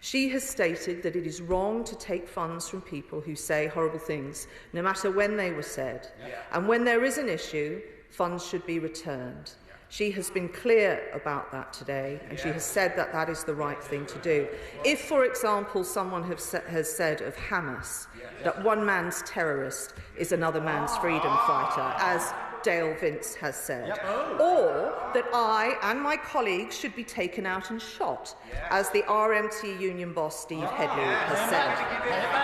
She has stated that it is wrong to take funds from people who say horrible things, no matter when they were said. And when there is an issue, funds should be returned. She has been clear about that today, and she has said that that is the right thing to do. If, for example, someone has said of Hamas that one man's terrorist is another man's freedom fighter, as Dale Vince has said, or that I and my colleagues should be taken out and shot, as the RMT union boss Steve Headley has said,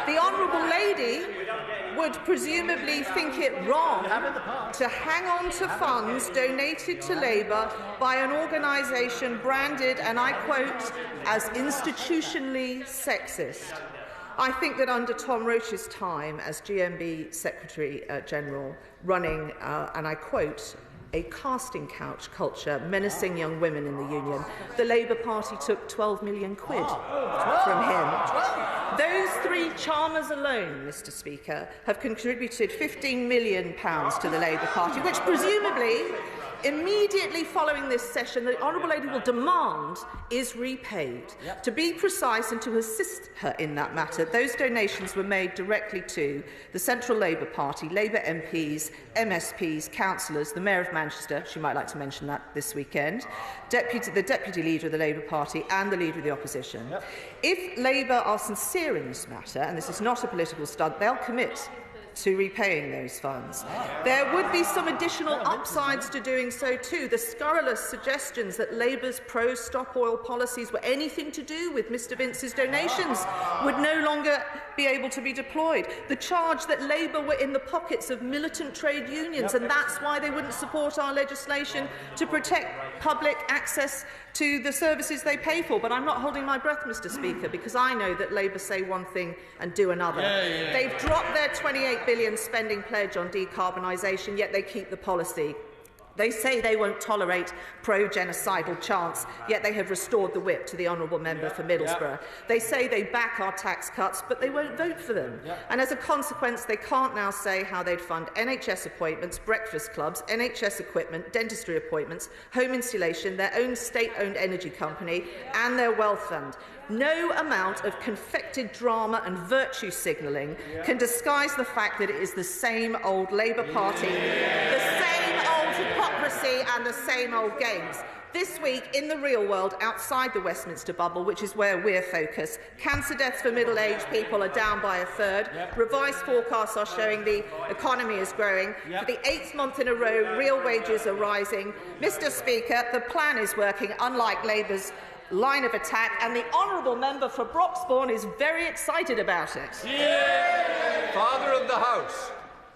the Honourable Lady would presumably think it wrong to hang on to funds donated to Labour by an organisation branded, and I quote, as institutionally sexist. I think that under Tom Roach's time as GMB Secretary-General, running, and I quote, a casting couch culture menacing young women in the union, the Labour Party took 12 million quid from him. Those three charmers alone, Mr Speaker, have contributed £15 million to the Labour Party, which presumably, immediately following this session, the Honourable Lady will demand is repaid. To be precise and to assist her in that matter, those donations were made directly to the Central Labour Party, Labour MPs, MSPs, councillors, the Mayor of Manchester, she might like to mention that this weekend, the Deputy Leader of the Labour Party and the Leader of the Opposition. If Labour are sincere in this matter, and this is not a political stunt, they'll commit to repaying those funds. There would be some additional upsides to doing so too. The scurrilous suggestions that Labour's pro-stop oil policies were anything to do with Mr Vince's donations would no longer be able to be deployed. The charge that Labour were in the pockets of militant trade unions and that's why they wouldn't support our legislation to protect public access to the services they pay for. But I'm not holding my breath, Mr Speaker, because I know that Labour say one thing and do another. They've dropped their £28 billion spending pledge on decarbonisation, yet they keep the policy. They say they won't tolerate pro-genocidal chants, yet they have restored the whip to the honourable member for Middlesbrough. They say they back our tax cuts, but they won't vote for them. And as a consequence, they can't now say how they'd fund NHS appointments, breakfast clubs, NHS equipment, dentistry appointments, home installation, their own state-owned energy company, and their wealth fund. No amount of confected drama and virtue signalling can disguise the fact that it is the same old Labour Party, the same old hypocrisy and the same old games. This week, in the real world, outside the Westminster bubble, which is where we're focused, cancer deaths for middle-aged people are down by a third. Revised forecasts are showing the economy is growing. For the 8th month in a row, real wages are rising. Mr Speaker, the plan is working, unlike Labour's line of attack, and the honourable member for Broxbourne is very excited about it. Father of the House.